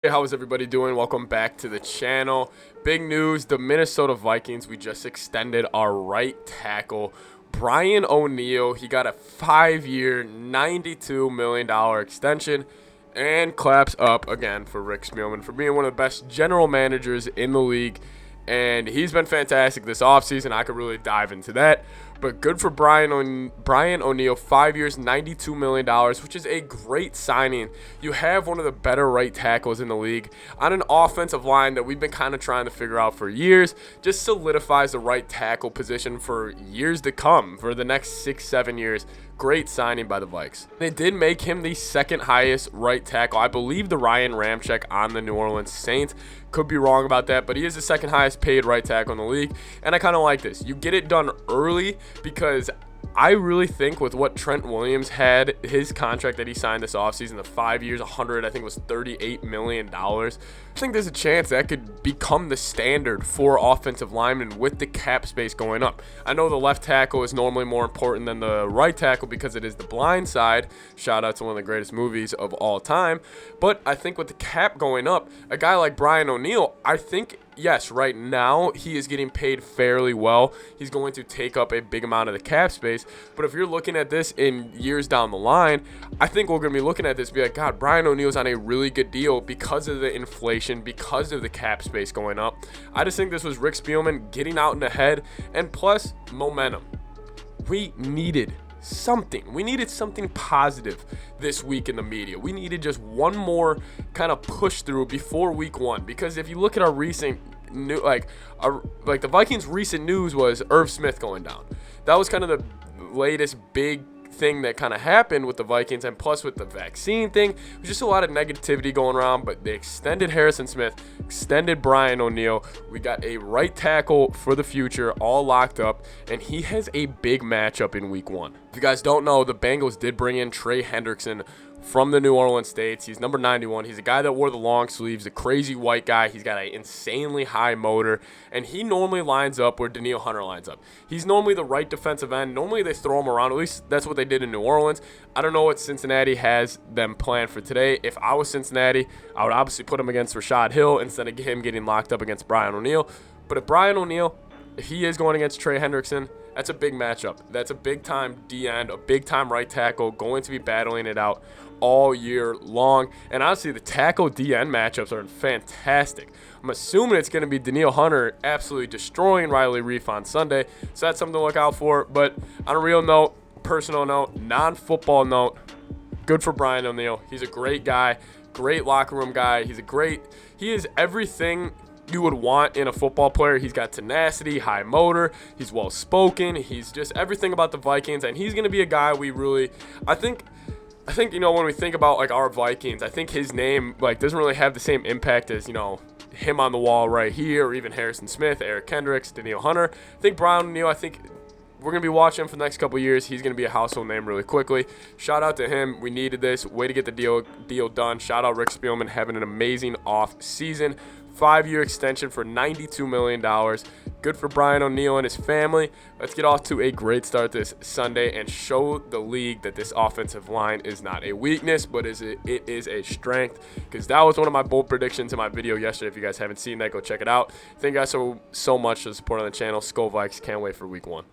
Hey, how is everybody doing? Welcome back to the channel. Big news, the Minnesota Vikings, we just extended our right tackle, Brian O'Neill. He got a 5-year, $92 million extension. And claps up again for Rick Spielman for being one of the best general managers in the league. And he's been fantastic this offseason. I could really dive into that. But good for Brian O'Neill, 5 years, $92 million, which is a great signing. You have one of the better right tackles in the league on an offensive line that we've been kind of trying to figure out for years. Just solidifies the right tackle position for years to come, for the next 6-7 years. Great signing by the Vikes. They did make him the second highest right tackle. I believe the Ryan Ramczyk on the New Orleans Saints. Could be wrong about that, but he is the second highest paid right tackle in the league. And I kind of like this. You get it done early because I really think with what Trent Williams had, his contract that he signed this offseason, the 5 years, I think it was $38 million. I think there's a chance that could become the standard for offensive linemen with the cap space going up. I know the left tackle is normally more important than the right tackle because it is the blind side. Shout out to one of the greatest movies of all time. But I think with the cap going up, a guy like Brian O'Neill, I think, yes, right now he is getting paid fairly well. He's going to take up a big amount of the cap space. But if you're looking at this in years down the line, I think we're going to be looking at this and be like, God, Brian O'Neill's on a really good deal because of the inflation, because of the cap space going up. I just think this was Rick Spielman getting out in ahead, and plus momentum. We needed something. We needed something positive this week in the media. We needed just one more kind of push through before week 1, because if you look at our recent new, like the Vikings' recent news was Irv Smith going down. That was kind of the latest big thing that kind of happened with the Vikings, and plus with the vaccine thing, it was just a lot of negativity going around. But they extended Harrison Smith, extended Brian O'Neill. We got a right tackle for the future all locked up, and he has a big matchup in week 1. If you guys don't know, the Bengals did bring in Trey Hendrickson from the New Orleans Saints. He's number 91. He's a guy that wore the long sleeves, a crazy white guy. He's got an insanely high motor, and he normally lines up where Danielle Hunter lines up. He's normally the right defensive end. Normally they throw him around. At least that's what they did in New Orleans. I don't know what Cincinnati has them planned for today. If I was Cincinnati, I would obviously put him against Rashad Hill instead of him getting locked up against Brian O'Neill. But if Brian O'Neill, if he is going against Trey Hendrickson, that's a big matchup. That's a big-time D-end, a big-time right tackle, going to be battling it out all year long. And honestly, the tackle D-end matchups are fantastic. I'm assuming it's going to be Danielle Hunter absolutely destroying Riley Reif on Sunday, so that's something to look out for. But on a real note, personal note, non-football note, good for Brian O'Neill. He's a great guy, great locker room guy. He is everything you would want in a football player. He's got tenacity, high motor, he's well spoken, he's just everything about the Vikings, and he's going to be a guy we really, I think, when we think about like our Vikings, I think his name doesn't really have the same impact as, him on the wall right here, or even Harrison Smith, Eric Kendricks, Danielle Hunter. I think Brian O'Neill, we're going to be watching him for the next couple of years. He's going to be a household name really quickly. Shout out to him. We needed this. Way to get the deal done. Shout out Rick Spielman, having an amazing off season. 5-year extension for $92 million. Good for Brian O'Neill and his family. Let's get off to a great start this Sunday and show the league that this offensive line is not a weakness, but it is a strength, because that was one of my bold predictions in my video yesterday. If you guys haven't seen that, go check it out. Thank you guys so much for the support on the channel. Skol Vikes. Can't wait for week 1.